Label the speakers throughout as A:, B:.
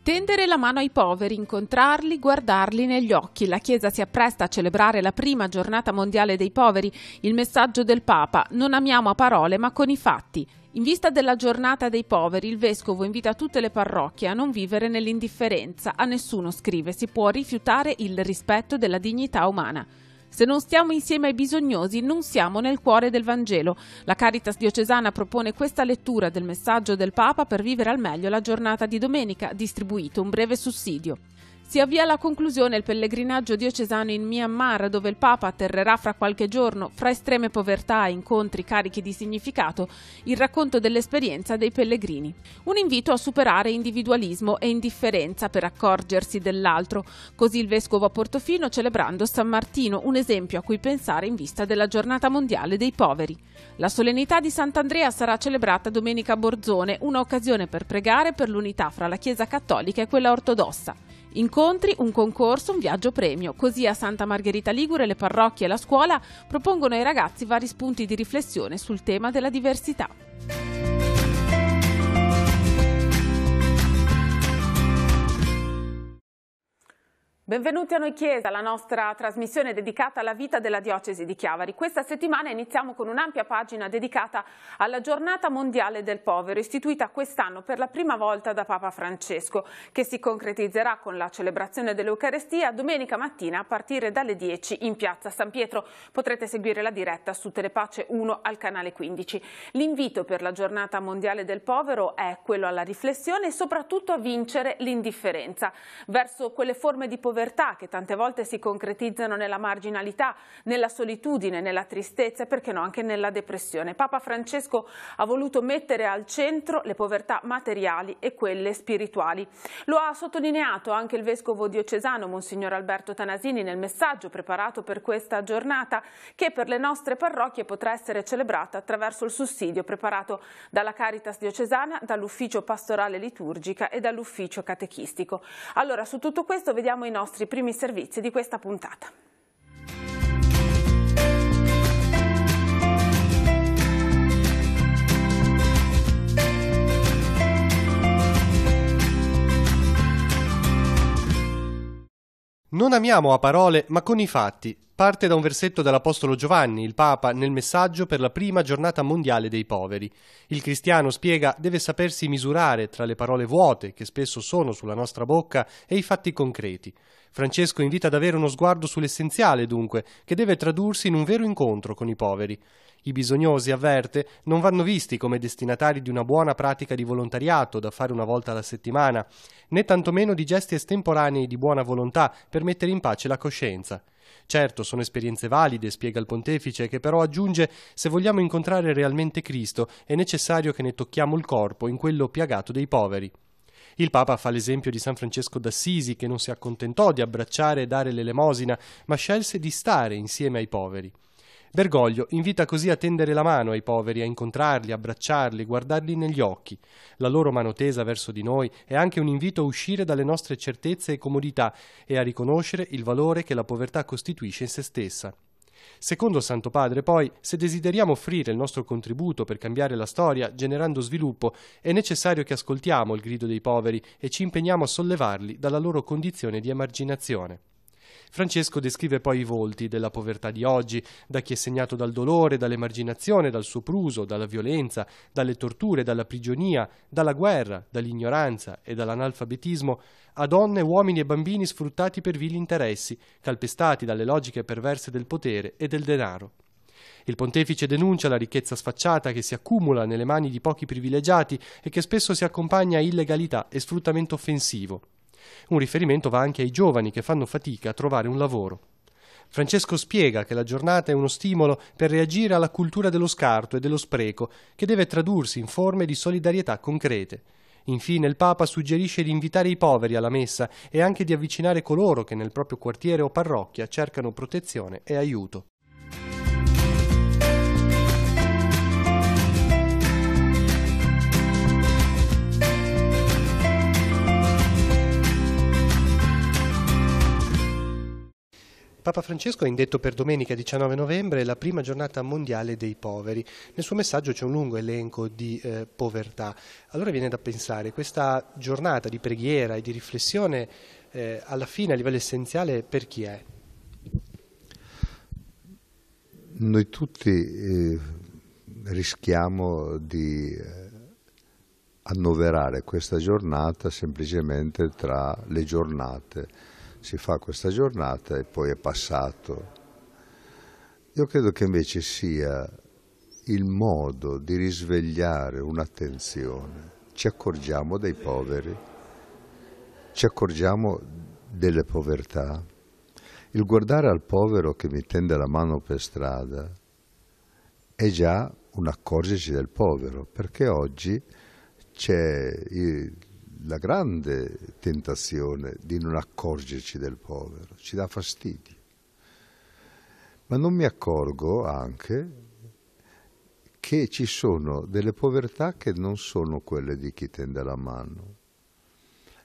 A: Tendere la mano ai poveri, incontrarli, guardarli negli occhi. La Chiesa si appresta a celebrare la prima giornata mondiale dei poveri. Il messaggio del Papa: non amiamo a parole ma con i fatti. In vista della giornata dei poveri, il Vescovo invita tutte le parrocchie a non vivere nell'indifferenza. A nessuno, scrive, si può rifiutare il rispetto della dignità umana. Se non stiamo insieme ai bisognosi, non siamo nel cuore del Vangelo. La Caritas diocesana propone questa lettura del messaggio del Papa per vivere al meglio la giornata di domenica, distribuito un breve sussidio. Si avvia alla conclusione il pellegrinaggio diocesano in Myanmar, dove il Papa atterrerà fra qualche giorno. Fra estreme povertà e incontri carichi di significato, il racconto dell'esperienza dei pellegrini. Un invito a superare individualismo e indifferenza per accorgersi dell'altro. Così il Vescovo a Portofino celebrando San Martino, un esempio a cui pensare in vista della Giornata Mondiale dei Poveri. La solennità di Sant'Andrea sarà celebrata domenica a Borzone, un'occasione per pregare per l'unità fra la Chiesa cattolica e quella ortodossa. Incontri, un concorso, un viaggio premio. Così a Santa Margherita Ligure le parrocchie e la scuola propongono ai ragazzi vari spunti di riflessione sul tema della diversità. Benvenuti a Noi Chiesa, la nostra trasmissione dedicata alla vita della diocesi di Chiavari. Questa settimana iniziamo con un'ampia pagina dedicata alla Giornata Mondiale del Povero, istituita quest'anno per la prima volta da Papa Francesco, che si concretizzerà con la celebrazione dell'Eucarestia domenica mattina a partire dalle 10 in piazza San Pietro. Potrete seguire la diretta su Telepace 1 al canale 15. L'invito per la Giornata Mondiale del Povero è quello alla riflessione e soprattutto a vincere l'indifferenza verso quelle forme di povertà che tante volte si concretizzano nella marginalità, nella solitudine, nella tristezza e perché no anche nella depressione. Papa Francesco ha voluto mettere al centro le povertà materiali e quelle spirituali. Lo ha sottolineato anche il vescovo diocesano Monsignor Alberto Tanasini nel messaggio preparato per questa giornata, che per le nostre parrocchie potrà essere celebrata attraverso il sussidio preparato dalla Caritas diocesana, dall'ufficio pastorale liturgica e dall'ufficio catechistico. Allora, su tutto questo vediamo i nostri primi servizi di questa puntata.
B: Non amiamo a parole, ma con i fatti. Parte da un versetto dell'Apostolo Giovanni, il Papa, nel messaggio per la prima giornata mondiale dei poveri. Il cristiano, spiega, deve sapersi misurare tra le parole vuote, che spesso sono sulla nostra bocca, e i fatti concreti. Francesco invita ad avere uno sguardo sull'essenziale, dunque, che deve tradursi in un vero incontro con i poveri. I bisognosi, avverte, non vanno visti come destinatari di una buona pratica di volontariato da fare una volta alla settimana, né tantomeno di gesti estemporanei di buona volontà per mettere in pace la coscienza. Certo, sono esperienze valide, spiega il pontefice, che però aggiunge: se vogliamo incontrare realmente Cristo è necessario che ne tocchiamo il corpo in quello piagato dei poveri. Il Papa fa l'esempio di San Francesco d'Assisi, che non si accontentò di abbracciare e dare l'elemosina, ma scelse di stare insieme ai poveri. Bergoglio invita così a tendere la mano ai poveri, a incontrarli, abbracciarli, guardarli negli occhi. La loro mano tesa verso di noi è anche un invito a uscire dalle nostre certezze e comodità e a riconoscere il valore che la povertà costituisce in se stessa. Secondo Santo Padre, poi, se desideriamo offrire il nostro contributo per cambiare la storia, generando sviluppo, è necessario che ascoltiamo il grido dei poveri e ci impegniamo a sollevarli dalla loro condizione di emarginazione. Francesco descrive poi i volti della povertà di oggi, da chi è segnato dal dolore, dall'emarginazione, dal sopruso, dalla violenza, dalle torture, dalla prigionia, dalla guerra, dall'ignoranza e dall'analfabetismo, a donne, uomini e bambini sfruttati per vili interessi, calpestati dalle logiche perverse del potere e del denaro. Il pontefice denuncia la ricchezza sfacciata che si accumula nelle mani di pochi privilegiati e che spesso si accompagna a illegalità e sfruttamento offensivo. Un riferimento va anche ai giovani che fanno fatica a trovare un lavoro. Francesco spiega che la giornata è uno stimolo per reagire alla cultura dello scarto e dello spreco, che deve tradursi in forme di solidarietà concrete. Infine il Papa suggerisce di invitare i poveri alla messa e anche di avvicinare coloro che nel proprio quartiere o parrocchia cercano protezione e aiuto. Papa Francesco ha indetto per domenica 19 novembre la prima giornata mondiale dei poveri. Nel suo messaggio c'è un lungo elenco di povertà. Allora viene da pensare, questa giornata di preghiera e di riflessione alla fine a livello essenziale per chi è?
C: Noi tutti rischiamo di annoverare questa giornata semplicemente tra le giornate. Si fa questa giornata e poi è passato. Io credo che invece sia il modo di risvegliare un'attenzione. Ci accorgiamo dei poveri, ci accorgiamo delle povertà. Il guardare al povero che mi tende la mano per strada è già un accorgerci del povero, perché oggi c'è la grande tentazione di non accorgerci del povero, ci dà fastidio. Ma non mi accorgo anche che ci sono delle povertà che non sono quelle di chi tende la mano,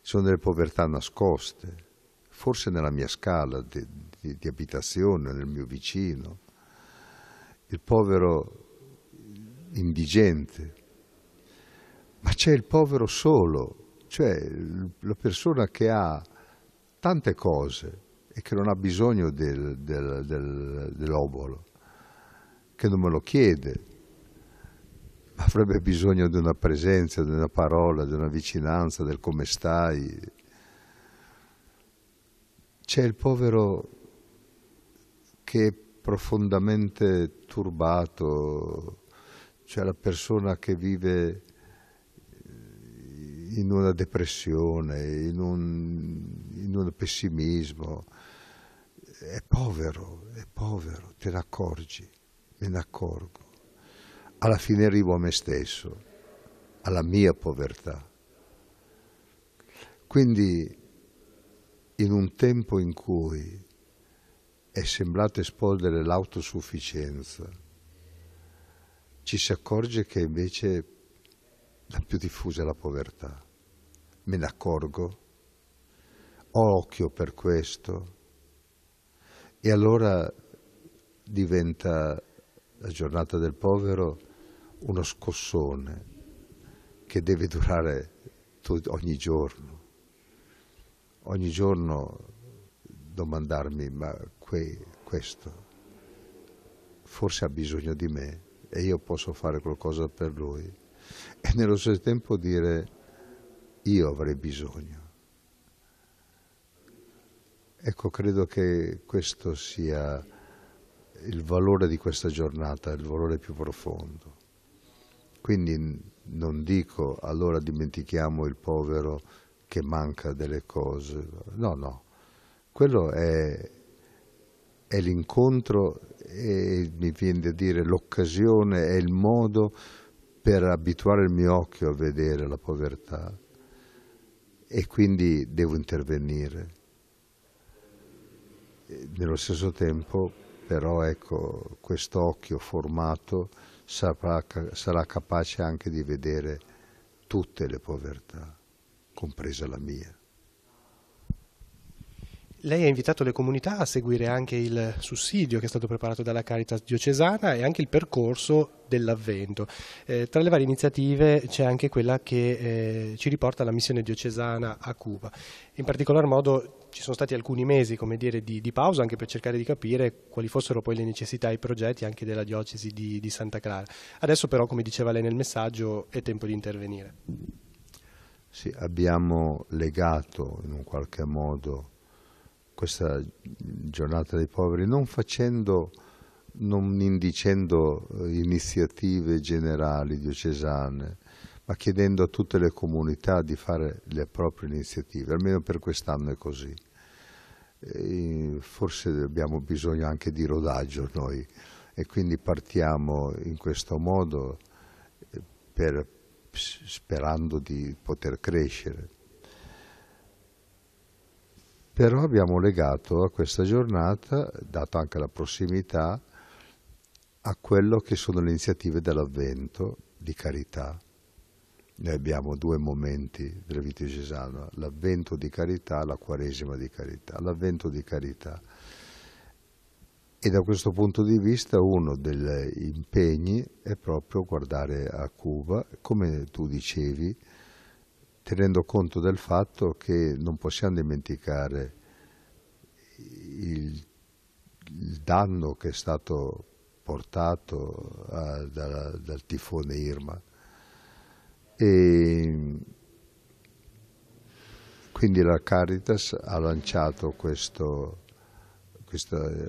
C: sono delle povertà nascoste, forse nella mia scala di abitazione, nel mio vicino, il povero indigente, ma c'è il povero solo, cioè la persona che ha tante cose e che non ha bisogno dell'obolo, che non me lo chiede, ma avrebbe bisogno di una presenza, di una parola, di una vicinanza, del come stai. C'è il povero che è profondamente turbato, cioè la persona che vive in una depressione, in un pessimismo, è povero, te ne accorgi, me ne accorgo. Alla fine arrivo a me stesso, alla mia povertà. Quindi in un tempo in cui è sembrato esplodere l'autosufficienza, ci si accorge che invece la più diffusa è la povertà. Me ne accorgo, ho occhio per questo, e allora diventa la giornata del povero uno scossone che deve durare ogni giorno. Ogni giorno domandarmi, ma questo forse ha bisogno di me e io posso fare qualcosa per lui, e nello stesso tempo dire io avrei bisogno. Ecco, credo che questo sia il valore di questa giornata, il valore più profondo. Quindi non dico allora dimentichiamo il povero che manca delle cose, no, quello è l'incontro e mi viene da dire l'occasione, è il modo per abituare il mio occhio a vedere la povertà, e quindi devo intervenire. Nello stesso tempo però ecco, questo occhio formato sarà capace anche di vedere tutte le povertà, compresa la mia.
B: Lei ha invitato le comunità a seguire anche il sussidio che è stato preparato dalla Caritas diocesana e anche il percorso dell'Avvento. Tra le varie iniziative c'è anche quella che ci riporta alla missione diocesana a Cuba. In particolar modo ci sono stati alcuni mesi, come dire, di pausa anche per cercare di capire quali fossero poi le necessità e i progetti anche della diocesi di Santa Clara. Adesso però, come diceva lei nel messaggio, è tempo di intervenire.
C: Sì, abbiamo legato in un qualche modo questa giornata dei poveri, non indicendo iniziative generali diocesane, ma chiedendo a tutte le comunità di fare le proprie iniziative, almeno per quest'anno è così. Forse abbiamo bisogno anche di rodaggio noi, e quindi partiamo in questo modo sperando di poter crescere. Però abbiamo legato a questa giornata, dato anche la prossimità, a quello che sono le iniziative dell'Avvento di carità. Noi abbiamo due momenti della vita diocesana, l'Avvento di carità, la Quaresima di carità. L'Avvento di carità E da questo punto di vista uno degli impegni è proprio guardare a Cuba, come tu dicevi, tenendo conto del fatto che non possiamo dimenticare il danno che è stato portato dal tifone Irma. E quindi la Caritas ha lanciato questa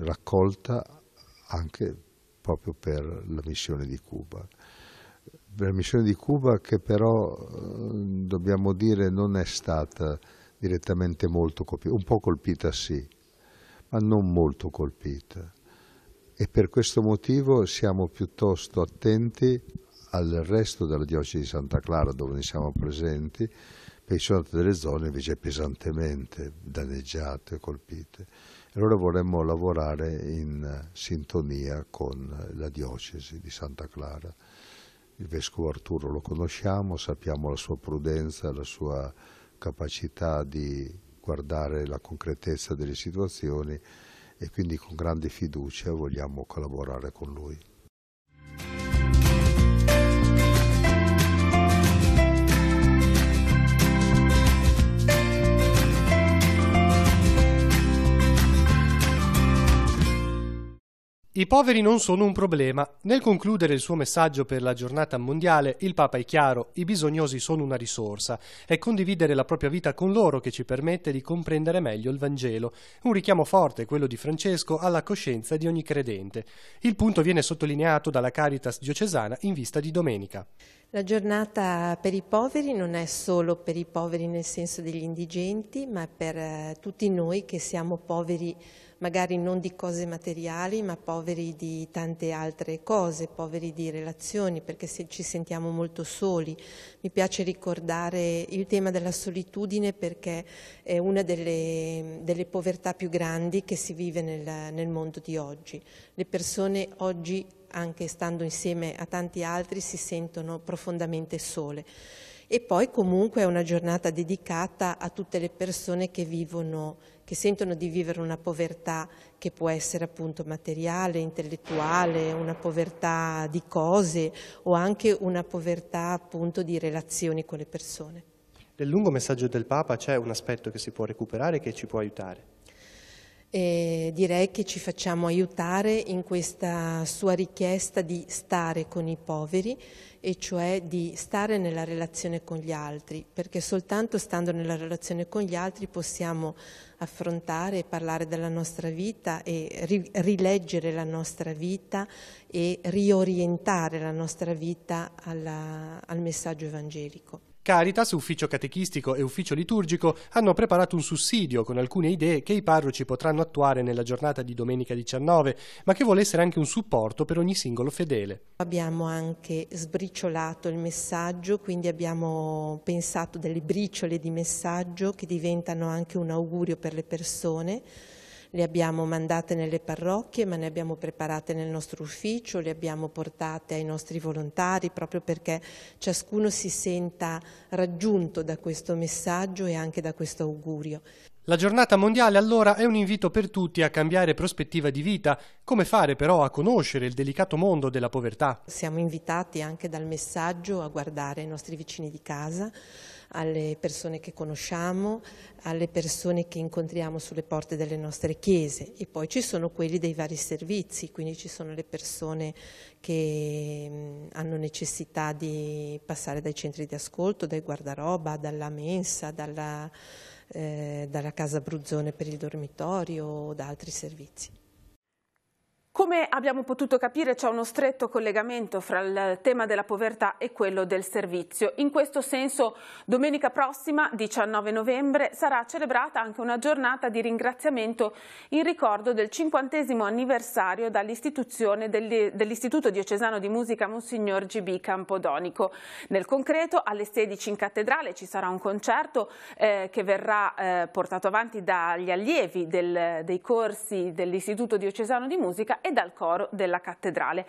C: raccolta anche proprio per la missione di Cuba. La missione di Cuba che però, dobbiamo dire, non è stata direttamente molto colpita, un po' colpita sì, ma non molto colpita. E per questo motivo siamo piuttosto attenti al resto della diocesi di Santa Clara, dove ne siamo presenti, perché ci sono delle zone invece pesantemente danneggiate, colpite. E allora vorremmo lavorare in sintonia con la diocesi di Santa Clara. Il vescovo Arturo lo conosciamo, sappiamo la sua prudenza, la sua capacità di guardare la concretezza delle situazioni e quindi con grande fiducia vogliamo collaborare con lui.
B: I poveri non sono un problema. Nel concludere il suo messaggio per la giornata mondiale, il Papa è chiaro: i bisognosi sono una risorsa. È condividere la propria vita con loro che ci permette di comprendere meglio il Vangelo. Un richiamo forte, quello di Francesco, alla coscienza di ogni credente. Il punto viene sottolineato dalla Caritas diocesana in vista di domenica.
D: La giornata per i poveri non è solo per i poveri nel senso degli indigenti, ma per tutti noi che siamo poveri magari non di cose materiali, ma poveri di tante altre cose, poveri di relazioni, perché ci sentiamo molto soli. Mi piace ricordare il tema della solitudine perché è una delle povertà più grandi che si vive nel mondo di oggi. Le persone oggi, anche stando insieme a tanti altri, si sentono profondamente sole. E poi comunque è una giornata dedicata a tutte le persone che sentono di vivere una povertà che può essere appunto materiale, intellettuale, una povertà di cose o anche una povertà appunto di relazioni con le persone.
B: Nel lungo messaggio del Papa c'è un aspetto che si può recuperare e che ci può aiutare.
D: Direi che ci facciamo aiutare in questa sua richiesta di stare con i poveri, e cioè di stare nella relazione con gli altri, perché soltanto stando nella relazione con gli altri possiamo affrontare e parlare della nostra vita e rileggere la nostra vita e riorientare la nostra vita al messaggio evangelico.
B: Caritas, ufficio catechistico e ufficio liturgico hanno preparato un sussidio con alcune idee che i parroci potranno attuare nella giornata di domenica 19, ma che vuole essere anche un supporto per ogni singolo fedele.
D: Abbiamo anche sbriciolato il messaggio, quindi abbiamo pensato delle briciole di messaggio che diventano anche un augurio per le persone. Le abbiamo mandate nelle parrocchie, ma ne abbiamo preparate nel nostro ufficio, le abbiamo portate ai nostri volontari proprio perché ciascuno si senta raggiunto da questo messaggio e anche da questo augurio.
B: La giornata mondiale allora è un invito per tutti a cambiare prospettiva di vita. Come fare però a conoscere il delicato mondo della povertà?
D: Siamo invitati anche dal messaggio a guardare i nostri vicini di casa, alle persone che conosciamo, alle persone che incontriamo sulle porte delle nostre chiese, e poi ci sono quelli dei vari servizi, quindi ci sono le persone che hanno necessità di passare dai centri di ascolto, dai guardaroba, dalla mensa, dalla Casa Bruzzone per il dormitorio o da altri servizi.
A: Come abbiamo potuto capire, c'è uno stretto collegamento fra il tema della povertà e quello del servizio. In questo senso, domenica prossima, 19 novembre, sarà celebrata anche una giornata di ringraziamento in ricordo del 50° anniversario dall'istituzione dell'Istituto Diocesano di Musica Monsignor GB Campodonico. Nel concreto, alle 16 in cattedrale ci sarà un concerto che verrà portato avanti dagli allievi dei corsi dell'Istituto Diocesano di Musica, e dal coro della cattedrale.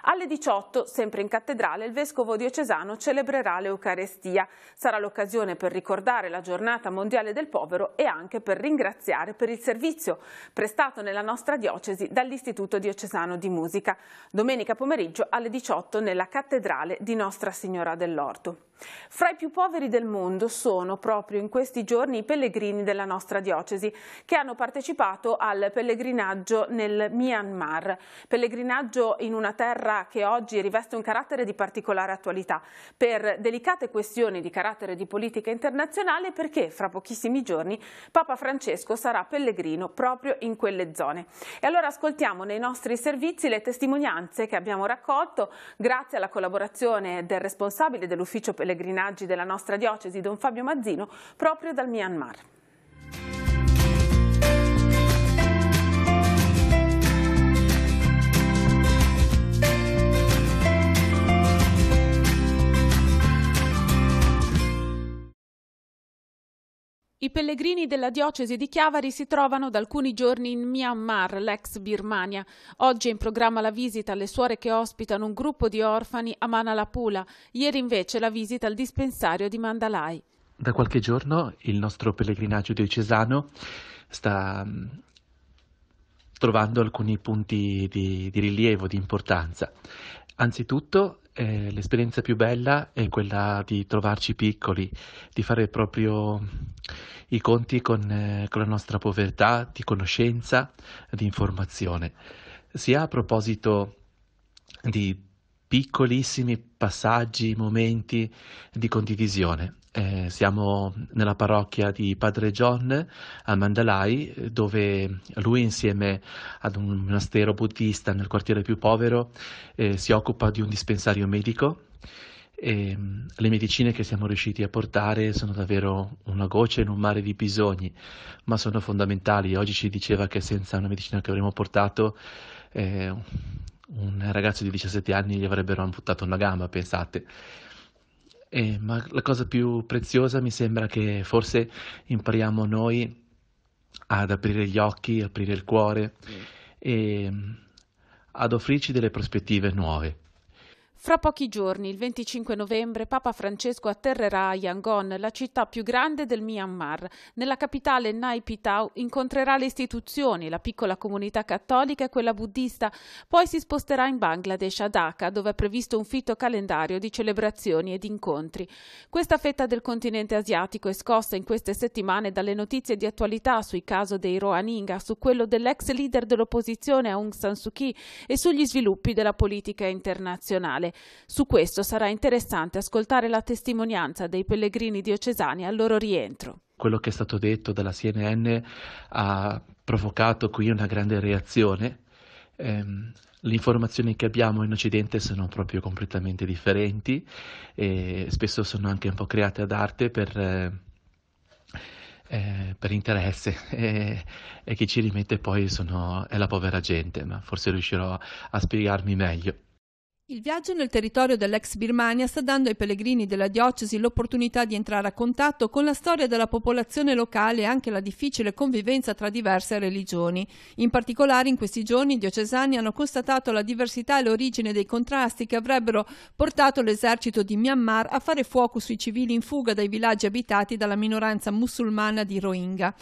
A: Alle 18, sempre in cattedrale, il vescovo diocesano celebrerà l'Eucarestia. Sarà l'occasione per ricordare la giornata mondiale del povero e anche per ringraziare per il servizio prestato nella nostra diocesi dall'Istituto Diocesano di Musica. Domenica pomeriggio alle 18 nella cattedrale di Nostra Signora dell'Orto. Fra i più poveri del mondo sono proprio in questi giorni i pellegrini della nostra diocesi che hanno partecipato al pellegrinaggio nel Myanmar, pellegrinaggio in una terra che oggi riveste un carattere di particolare attualità per delicate questioni di carattere di politica internazionale, perché fra pochissimi giorni Papa Francesco sarà pellegrino proprio in quelle zone. E allora ascoltiamo nei nostri servizi le testimonianze che abbiamo raccolto grazie alla collaborazione del responsabile dell'ufficio pellegrinaggi della nostra diocesi, Don Fabio Mazzino, proprio dal Myanmar. I pellegrini della diocesi di Chiavari si trovano da alcuni giorni in Myanmar, l'ex Birmania. Oggi è in programma la visita alle suore che ospitano un gruppo di orfani a Manalapula. Ieri invece la visita al dispensario di Mandalay.
E: Da qualche giorno il nostro pellegrinaggio diocesano sta trovando alcuni punti di rilievo, di importanza. Anzitutto l'esperienza più bella è quella di trovarci piccoli, di fare proprio i conti con la nostra povertà di conoscenza, di informazione, sia a proposito di piccolissimi passaggi, momenti di condivisione. Siamo nella parrocchia di Padre John a Mandalay, dove lui insieme ad un monastero buddista nel quartiere più povero si occupa di un dispensario medico. Le medicine che siamo riusciti a portare sono davvero una goccia in un mare di bisogni, ma sono fondamentali. Oggi ci diceva che senza una medicina che avremmo portato un ragazzo di 17 anni gli avrebbero amputato una gamba, pensate. Ma la cosa più preziosa mi sembra che forse impariamo noi ad aprire gli occhi, aprire il cuore e ad offrirci delle prospettive nuove.
A: Fra pochi giorni, il 25 novembre, Papa Francesco atterrerà a Yangon, la città più grande del Myanmar. Nella capitale Nay Pyi Taw incontrerà le istituzioni, la piccola comunità cattolica e quella buddista. Poi si sposterà in Bangladesh, a Dhaka, dove è previsto un fitto calendario di celebrazioni ed incontri. Questa fetta del continente asiatico è scossa in queste settimane dalle notizie di attualità sui caso dei Rohingya, su quello dell'ex leader dell'opposizione Aung San Suu Kyi e sugli sviluppi della politica internazionale. Su questo sarà interessante ascoltare la testimonianza dei pellegrini diocesani al loro rientro.
E: Quello che è stato detto dalla CNN ha provocato qui una grande reazione. Le informazioni che abbiamo in Occidente sono proprio completamente differenti e spesso sono anche un po' create ad arte per interesse e chi ci rimette poi è la povera gente, ma forse riuscirò a spiegarmi meglio.
F: Il viaggio nel territorio dell'ex Birmania sta dando ai pellegrini della diocesi l'opportunità di entrare a contatto con la storia della popolazione locale e anche la difficile convivenza tra diverse religioni. In particolare in questi giorni i diocesani hanno constatato la diversità e l'origine dei contrasti che avrebbero portato l'esercito di Myanmar a fare fuoco sui civili in fuga dai villaggi abitati dalla minoranza musulmana di Rohingya.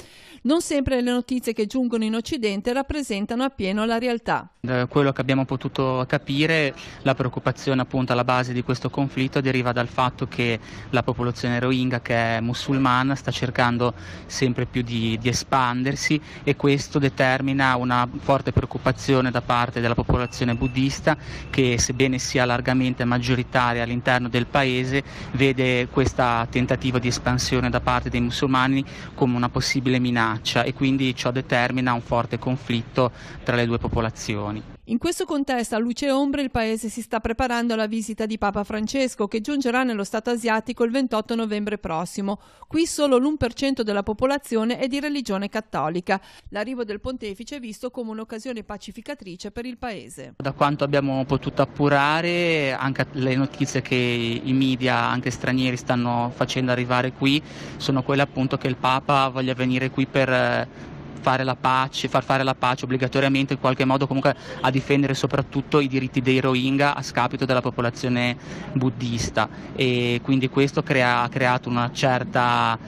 F: Non sempre le notizie che giungono in Occidente rappresentano appieno la realtà.
G: Da quello che abbiamo potuto capire, la preoccupazione appunto alla base di questo conflitto deriva dal fatto che la popolazione Rohingya, che è musulmana, sta cercando sempre più di espandersi, e questo determina una forte preoccupazione da parte della popolazione buddista, che sebbene sia largamente maggioritaria all'interno del paese, vede questa tentativa di espansione da parte dei musulmani come una possibile minaccia, e quindi ciò determina un forte conflitto tra le due popolazioni.
F: In questo contesto, a luce e ombre, il paese si sta preparando alla visita di Papa Francesco, che giungerà nello Stato asiatico il 28 novembre prossimo. Qui solo l'1% della popolazione è di religione cattolica. L'arrivo del pontefice è visto come un'occasione pacificatrice per il paese.
G: Da quanto abbiamo potuto appurare, anche le notizie che i media, anche stranieri, stanno facendo arrivare qui, sono quelle appunto che il Papa voglia venire qui per far fare la pace obbligatoriamente, in qualche modo comunque a difendere soprattutto i diritti dei Rohingya a scapito della popolazione buddista, e quindi questo ha creato una certa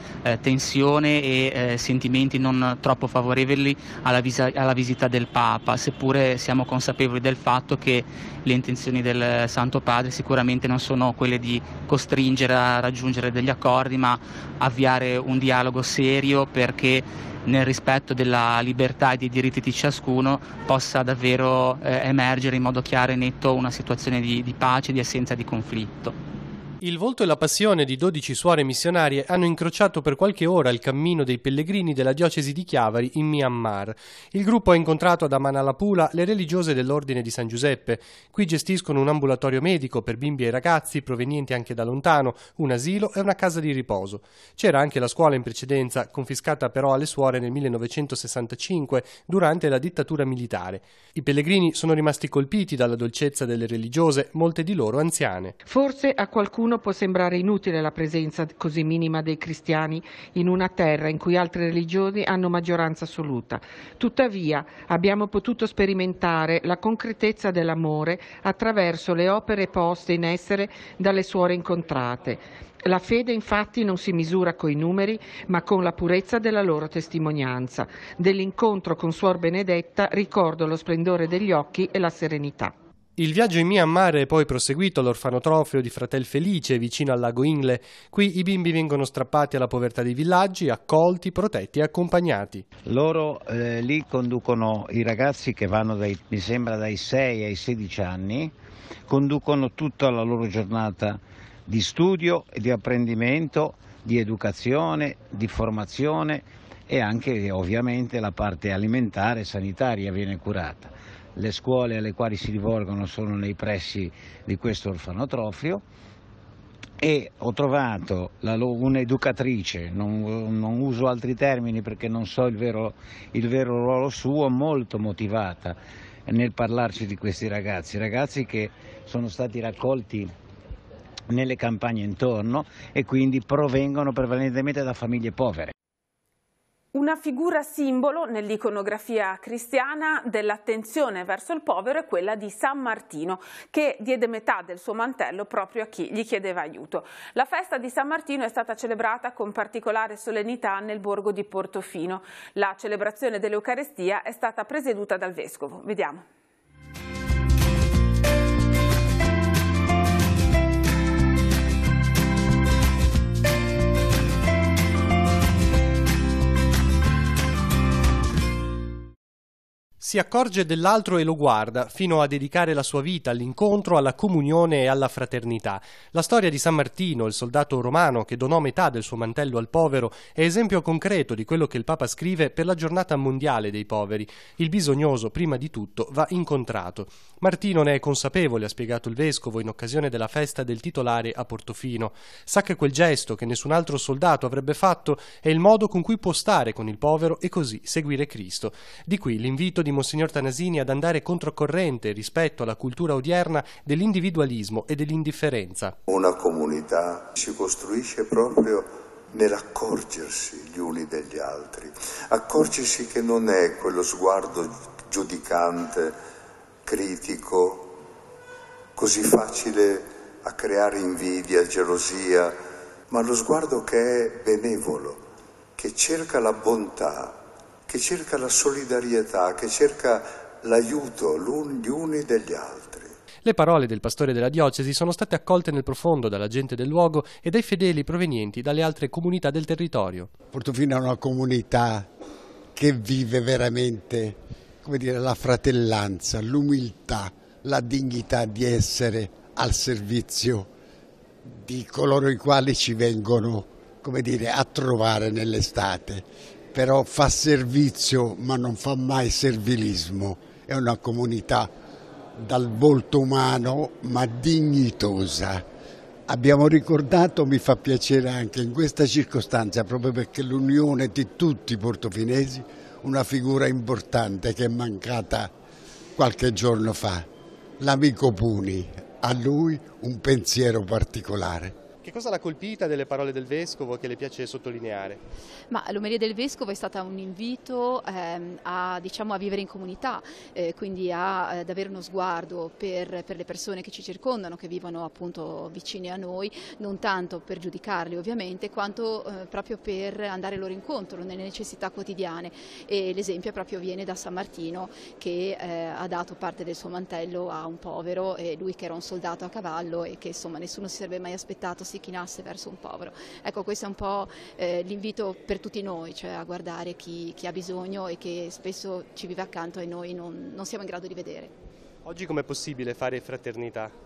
G: tensione e sentimenti non troppo favorevoli alla visita del Papa, seppure siamo consapevoli del fatto che le intenzioni del Santo Padre sicuramente non sono quelle di costringere a raggiungere degli accordi, ma avviare un dialogo serio perché nel rispetto della libertà e dei diritti di ciascuno possa davvero emergere in modo chiaro e netto una situazione di pace, di assenza di conflitto.
B: Il volto e la passione di 12 suore missionarie hanno incrociato per qualche ora il cammino dei pellegrini della diocesi di Chiavari in Myanmar. Il gruppo ha incontrato ad Amanalapula le religiose dell'Ordine di San Giuseppe. Qui gestiscono un ambulatorio medico per bimbi e ragazzi provenienti anche da lontano, un asilo e una casa di riposo. C'era anche la scuola in precedenza, confiscata però alle suore nel 1965 durante la dittatura militare. I pellegrini sono rimasti colpiti dalla dolcezza delle religiose, molte di loro anziane.
H: Forse a qualcuno può sembrare inutile la presenza così minima dei cristiani in una terra in cui altre religioni hanno maggioranza assoluta. Tuttavia abbiamo potuto sperimentare la concretezza dell'amore attraverso le opere poste in essere dalle suore incontrate. La fede infatti non si misura coi numeri, ma con la purezza della loro testimonianza. Dell'incontro con Suor Benedetta ricordo lo splendore degli occhi e la serenità.
B: Il viaggio in Myanmar è poi proseguito all'orfanotrofio di Fratel Felice, vicino al lago Inle. Qui i bimbi vengono strappati alla povertà dei villaggi, accolti, protetti e accompagnati.
I: Loro lì conducono i ragazzi che vanno mi sembra dai 6 ai 16 anni, conducono tutta la loro giornata di studio e di apprendimento, di educazione, di formazione, e anche ovviamente la parte alimentare e sanitaria viene curata. Le scuole alle quali si rivolgono sono nei pressi di questo orfanotrofio, e ho trovato un'educatrice, non uso altri termini perché non so il vero ruolo suo, molto motivata nel parlarci di questi ragazzi che sono stati raccolti nelle campagne intorno e quindi provengono prevalentemente da famiglie povere.
A: Una figura simbolo nell'iconografia cristiana dell'attenzione verso il povero è quella di San Martino, che diede metà del suo mantello proprio a chi gli chiedeva aiuto. La festa di San Martino è stata celebrata con particolare solennità nel borgo di Portofino. La celebrazione dell'Eucarestia è stata presieduta dal vescovo. Vediamo.
B: Si accorge dell'altro e lo guarda, fino a dedicare la sua vita all'incontro, alla comunione e alla fraternità. La storia di San Martino, il soldato romano che donò metà del suo mantello al povero, è esempio concreto di quello che il Papa scrive per la giornata mondiale dei poveri. Il bisognoso, prima di tutto, va incontrato. Martino ne è consapevole, ha spiegato il vescovo in occasione della festa del titolare a Portofino. Sa che quel gesto che nessun altro soldato avrebbe fatto è il modo con cui può stare con il povero e così seguire Cristo. Di qui l'invito di Monsignor Tanasini ad andare controcorrente rispetto alla cultura odierna dell'individualismo e dell'indifferenza.
C: Una comunità si costruisce proprio nell'accorgersi gli uni degli altri, accorgersi che non è quello sguardo giudicante, critico, così facile a creare invidia, gelosia, ma lo sguardo che è benevolo, che cerca la bontà, che cerca la solidarietà, che cerca l'aiuto gli uni degli altri.
B: Le parole del pastore della diocesi sono state accolte nel profondo dalla gente del luogo e dai fedeli provenienti dalle altre comunità del territorio.
J: Portofino è una comunità che vive veramente, la fratellanza, l'umiltà, la dignità di essere al servizio di coloro i quali ci vengono, a trovare nell'estate. Però fa servizio ma non fa mai servilismo, è una comunità dal volto umano ma dignitosa. Abbiamo ricordato, mi fa piacere anche in questa circostanza, proprio perché l'unione di tutti i portofinesi, una figura importante che è mancata qualche giorno fa, l'amico Puni, a lui un pensiero particolare.
B: Che cosa l'ha colpita delle parole del Vescovo che le piace sottolineare?
K: Ma l'omelia del Vescovo è stata un invito a vivere in comunità, quindi ad avere uno sguardo per le persone che ci circondano, che vivono appunto vicine a noi, non tanto per giudicarli ovviamente, quanto proprio per andare loro incontro nelle necessità quotidiane. E l'esempio proprio viene da San Martino, che ha dato parte del suo mantello a un povero, e lui che era un soldato a cavallo e che insomma nessuno si sarebbe mai aspettato si chinasse verso un povero. Ecco, questo è un po' l'invito per tutti noi, cioè a guardare chi ha bisogno e che spesso ci vive accanto e noi non siamo in grado di vedere.
B: Oggi com'è possibile fare fraternità?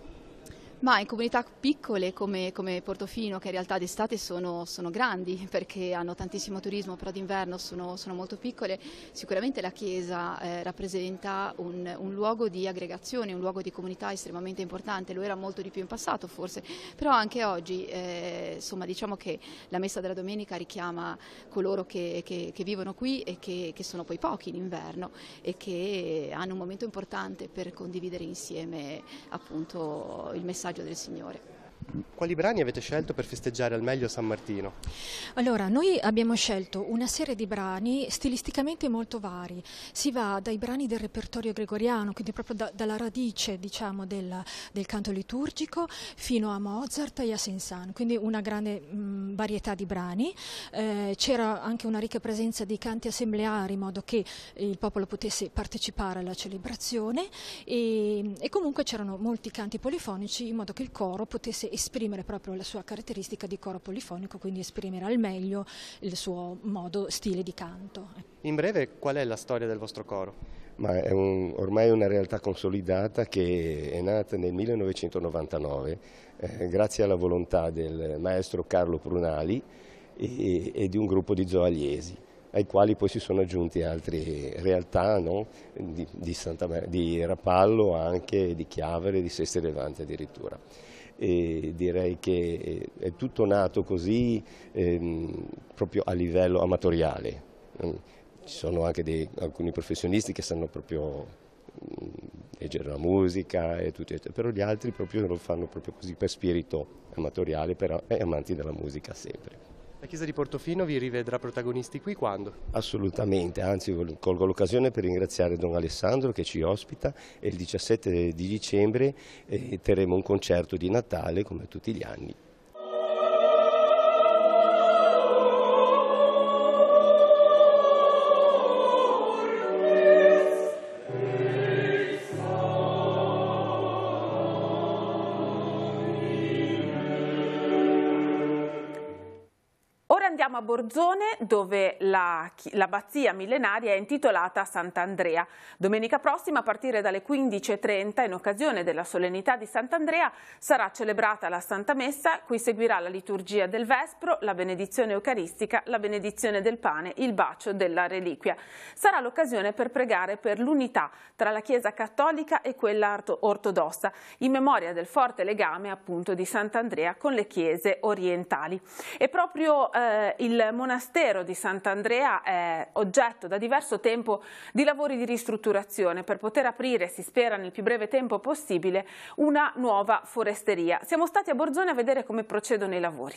K: Ma in comunità piccole come Portofino, che in realtà d'estate sono grandi perché hanno tantissimo turismo, però d'inverno sono molto piccole, sicuramente la Chiesa rappresenta un luogo di aggregazione, un luogo di comunità estremamente importante. Lo era molto di più in passato forse, però anche oggi diciamo che la messa della domenica richiama coloro che vivono qui e che sono poi pochi in inverno e che hanno un momento importante per condividere insieme appunto il messaggio del Signore.
B: Quali brani avete scelto per festeggiare al meglio San Martino?
L: Allora, noi abbiamo scelto una serie di brani stilisticamente molto vari. Si va dai brani del repertorio gregoriano, quindi proprio dalla radice, diciamo, del canto liturgico, fino a Mozart e a Saint-Saëns, quindi una grande varietà di brani. C'era anche una ricca presenza di canti assembleari, in modo che il popolo potesse partecipare alla celebrazione, e comunque c'erano molti canti polifonici, in modo che il coro potesse esprimere proprio la sua caratteristica di coro polifonico, quindi esprimere al meglio il suo stile di canto.
B: In breve, qual è la storia del vostro coro?
M: Ma è ormai una realtà consolidata che è nata nel 1999 grazie alla volontà del maestro Carlo Prunali e di un gruppo di zoaliesi, ai quali poi si sono aggiunti altre realtà, no? di Rapallo, anche di Chiavere, di Sesti Levante addirittura. E direi che è tutto nato così proprio a livello amatoriale. Ci sono anche alcuni professionisti che sanno proprio leggere la musica e tutto, però gli altri proprio lo fanno proprio così per spirito amatoriale, però è amanti della musica sempre.
B: La chiesa di Portofino vi rivedrà protagonisti qui quando?
M: Assolutamente, anzi colgo l'occasione per ringraziare Don Alessandro che ci ospita, e il 17 di dicembre terremo un concerto di Natale come tutti gli anni.
A: Andiamo a Borzone, dove l'abbazia millenaria è intitolata a Sant'Andrea. Domenica prossima, a partire dalle 15:30, in occasione della solennità di Sant'Andrea, sarà celebrata la Santa Messa, cui seguirà la liturgia del Vespro, la benedizione eucaristica, la benedizione del pane, il bacio della reliquia. Sarà l'occasione per pregare per l'unità tra la Chiesa cattolica e quella ortodossa, in memoria del forte legame appunto di Sant'Andrea con le chiese orientali. E proprio il monastero di Sant'Andrea è oggetto da diverso tempo di lavori di ristrutturazione per poter aprire, si spera nel più breve tempo possibile, una nuova foresteria. Siamo stati a Borzone a vedere come procedono i lavori.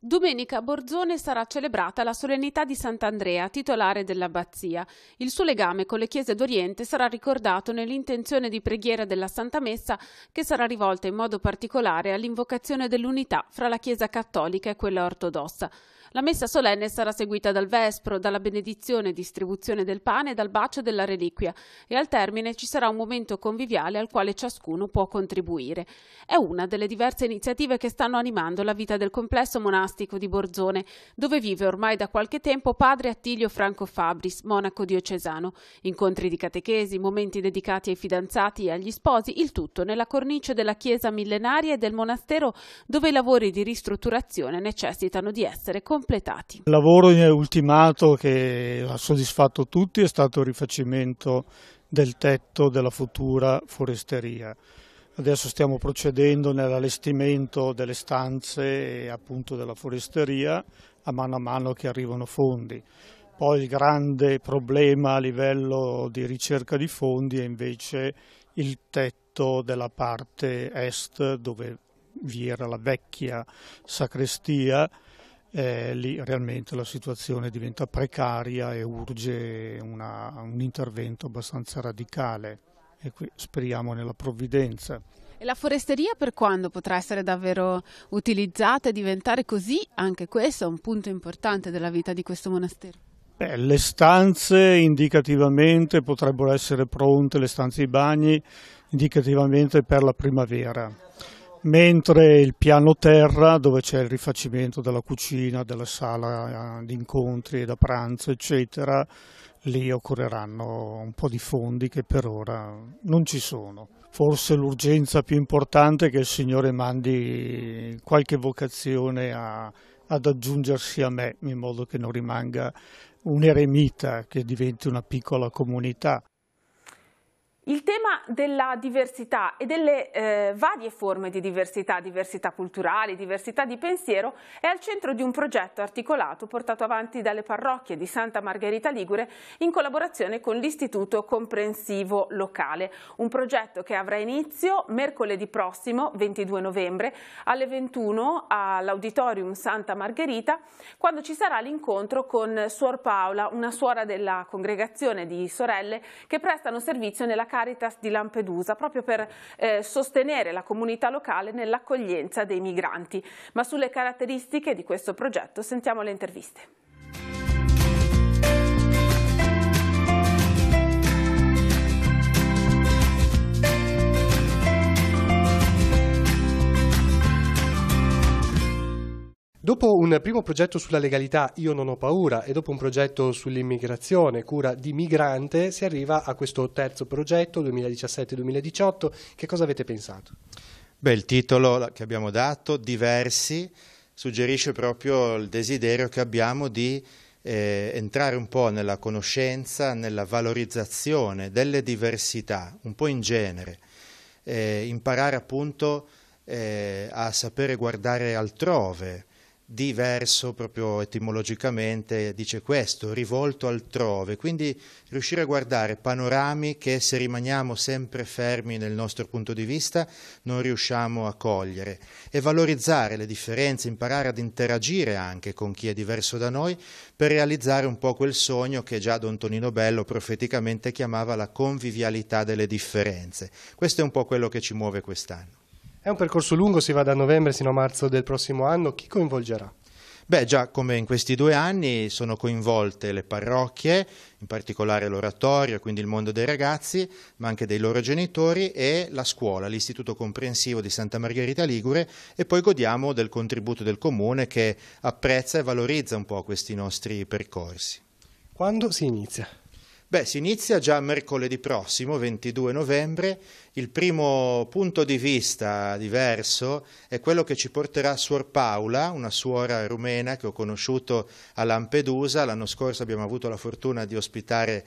A: Domenica a Borzone sarà celebrata la solennità di Sant'Andrea, titolare dell'abbazia. Il suo legame con le chiese d'Oriente sarà ricordato nell'intenzione di preghiera della Santa Messa, che sarà rivolta in modo particolare all'invocazione dell'unità fra la Chiesa cattolica e quella ortodossa. La messa solenne sarà seguita dal Vespro, dalla benedizione e distribuzione del pane e dal bacio della reliquia, e al termine ci sarà un momento conviviale al quale ciascuno può contribuire. È una delle diverse iniziative che stanno animando la vita del complesso monastico di Borzone, dove vive ormai da qualche tempo padre Attilio Franco Fabris, monaco diocesano. Incontri di catechesi, momenti dedicati ai fidanzati e agli sposi, il tutto nella cornice della chiesa millenaria e del monastero, dove i lavori di ristrutturazione necessitano di essere completati.
N: Il lavoro ultimato che ha soddisfatto tutti è stato il rifacimento del tetto della futura foresteria. Adesso stiamo procedendo nell'allestimento delle stanze e appunto della foresteria a mano che arrivano fondi. Poi il grande problema a livello di ricerca di fondi è invece il tetto della parte est, dove vi era la vecchia sacrestia. Lì realmente la situazione diventa precaria e urge un intervento abbastanza radicale. E qui speriamo nella provvidenza.
A: E la foresteria per quando potrà essere davvero utilizzata e diventare così? Anche questo è un punto importante della vita di questo monastero.
N: Le stanze indicativamente potrebbero essere pronte, le stanze e i bagni indicativamente per la primavera, mentre il piano terra, dove c'è il rifacimento della cucina, della sala di incontri e da pranzo eccetera, lì occorreranno un po' di fondi che per ora non ci sono. Forse l'urgenza più importante è che il Signore mandi qualche vocazione ad aggiungersi a me, in modo che non rimanga un eremita, che diventi una piccola comunità.
A: Il tema della diversità e delle varie forme di diversità culturali, diversità di pensiero, è al centro di un progetto articolato portato avanti dalle parrocchie di Santa Margherita Ligure in collaborazione con l'Istituto Comprensivo Locale. Un progetto che avrà inizio mercoledì prossimo, 22 novembre, alle 21 all'Auditorium Santa Margherita, quando ci sarà l'incontro con Suor Paola, una suora della congregazione di sorelle che prestano servizio nella Caritas di Lampedusa, proprio per sostenere la comunità locale nell'accoglienza dei migranti. Ma sulle caratteristiche di questo progetto sentiamo le interviste.
B: Dopo un primo progetto sulla legalità, Io non ho paura, e dopo un progetto sull'immigrazione, Cura di migrante, si arriva a questo terzo progetto, 2017-2018. Che cosa avete pensato?
O: Il titolo che abbiamo dato, Diversi, suggerisce proprio il desiderio che abbiamo di entrare un po' nella conoscenza, nella valorizzazione delle diversità, un po' in genere, imparare appunto a sapere guardare altrove. Diverso proprio etimologicamente dice questo, rivolto altrove, quindi riuscire a guardare panorami che se rimaniamo sempre fermi nel nostro punto di vista non riusciamo a cogliere, e valorizzare le differenze, imparare ad interagire anche con chi è diverso da noi per realizzare un po' quel sogno che già Don Tonino Bello profeticamente chiamava la convivialità delle differenze. Questo è un po' quello che ci muove quest'anno.
B: È un percorso lungo, si va da novembre sino a marzo del prossimo anno. Chi coinvolgerà?
O: Già come in questi 2 anni sono coinvolte le parrocchie, in particolare l'oratorio, quindi il mondo dei ragazzi, ma anche dei loro genitori, e la scuola, l'Istituto Comprensivo di Santa Margherita Ligure, e poi godiamo del contributo del Comune che apprezza e valorizza un po' questi nostri percorsi.
B: Quando si inizia?
O: Si inizia già mercoledì prossimo, 22 novembre. Il primo punto di vista diverso è quello che ci porterà Suor Paola, una suora rumena che ho conosciuto a Lampedusa. L'anno scorso abbiamo avuto la fortuna di ospitare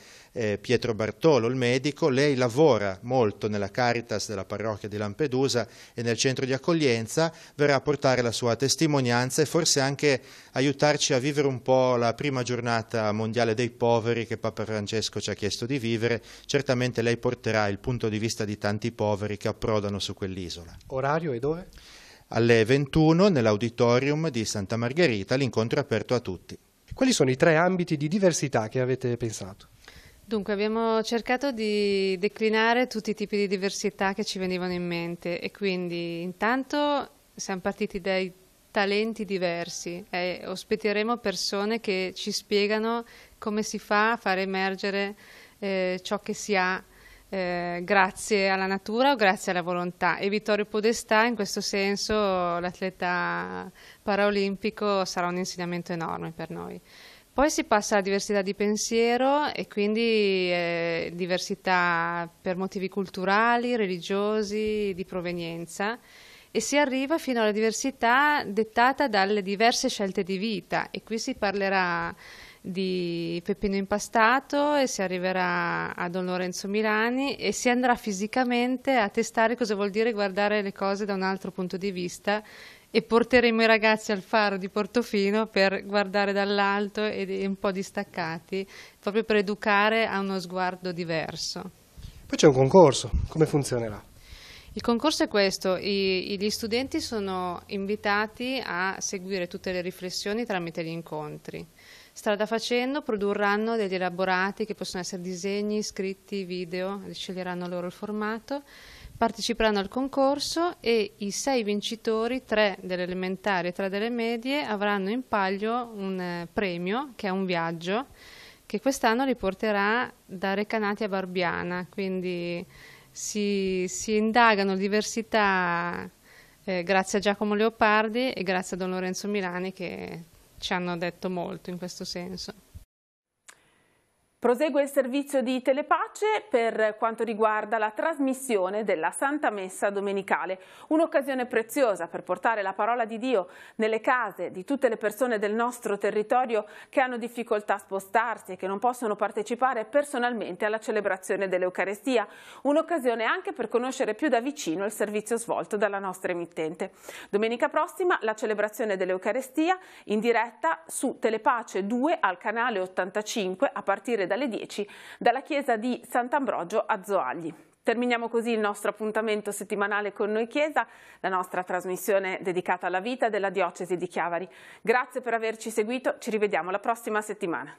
O: Pietro Bartolo, il medico. Lei lavora molto nella Caritas della parrocchia di Lampedusa e nel centro di accoglienza. Verrà a portare la sua testimonianza e forse anche aiutarci a vivere un po' la prima giornata mondiale dei poveri che Papa Francesco ci ha chiesto di vivere. Certamente lei porterà il punto di vista di tanti poveri che approdano su quell'isola.
B: Orario e dove?
O: Alle 21 nell'auditorium di Santa Margherita, l'incontro è aperto a tutti.
B: Quali sono i 3 ambiti di diversità che avete pensato?
P: Dunque abbiamo cercato di declinare tutti i tipi di diversità che ci venivano in mente, e quindi intanto siamo partiti dai talenti diversi e ospiteremo persone che ci spiegano come si fa a fare emergere ciò che si ha grazie alla natura o grazie alla volontà, e Vittorio Podestà in questo senso, l'atleta paraolimpico, sarà un insegnamento enorme per noi. Poi si passa alla diversità di pensiero, e quindi diversità per motivi culturali, religiosi, di provenienza, e si arriva fino alla diversità dettata dalle diverse scelte di vita, e qui si parlerà di peppino impastato e si arriverà a Don Lorenzo Milani e si andrà fisicamente a testare cosa vuol dire guardare le cose da un altro punto di vista, e porteremo i ragazzi al faro di Portofino per guardare dall'alto e un po' distaccati, proprio per educare a uno sguardo diverso.
Q: Poi c'è un concorso, come funzionerà?
P: Il concorso è questo: gli studenti sono invitati a seguire tutte le riflessioni tramite gli incontri. Strada facendo produrranno degli elaborati che possono essere disegni, scritti, video, sceglieranno loro il formato, parteciperanno al concorso e i 6 vincitori, 3 delle elementari e 3 delle medie, avranno in palio un premio che è un viaggio che quest'anno li porterà da Recanati a Barbiana, quindi si indagano diversità grazie a Giacomo Leopardi e grazie a Don Lorenzo Milani, che ci hanno detto molto in questo senso.
A: Prosegue il servizio di Telepace per quanto riguarda la trasmissione della Santa Messa domenicale, un'occasione preziosa per portare la parola di Dio nelle case di tutte le persone del nostro territorio che hanno difficoltà a spostarsi e che non possono partecipare personalmente alla celebrazione dell'Eucarestia, un'occasione anche per conoscere più da vicino il servizio svolto dalla nostra emittente. Domenica prossima la celebrazione dell'Eucarestia in diretta su Telepace 2 al canale 85 a partire dalle 10 dalla chiesa di Sant'Ambrogio a Zoagli. Terminiamo così il nostro appuntamento settimanale con Noi Chiesa, la nostra trasmissione dedicata alla vita della diocesi di Chiavari. Grazie per averci seguito, ci rivediamo la prossima settimana.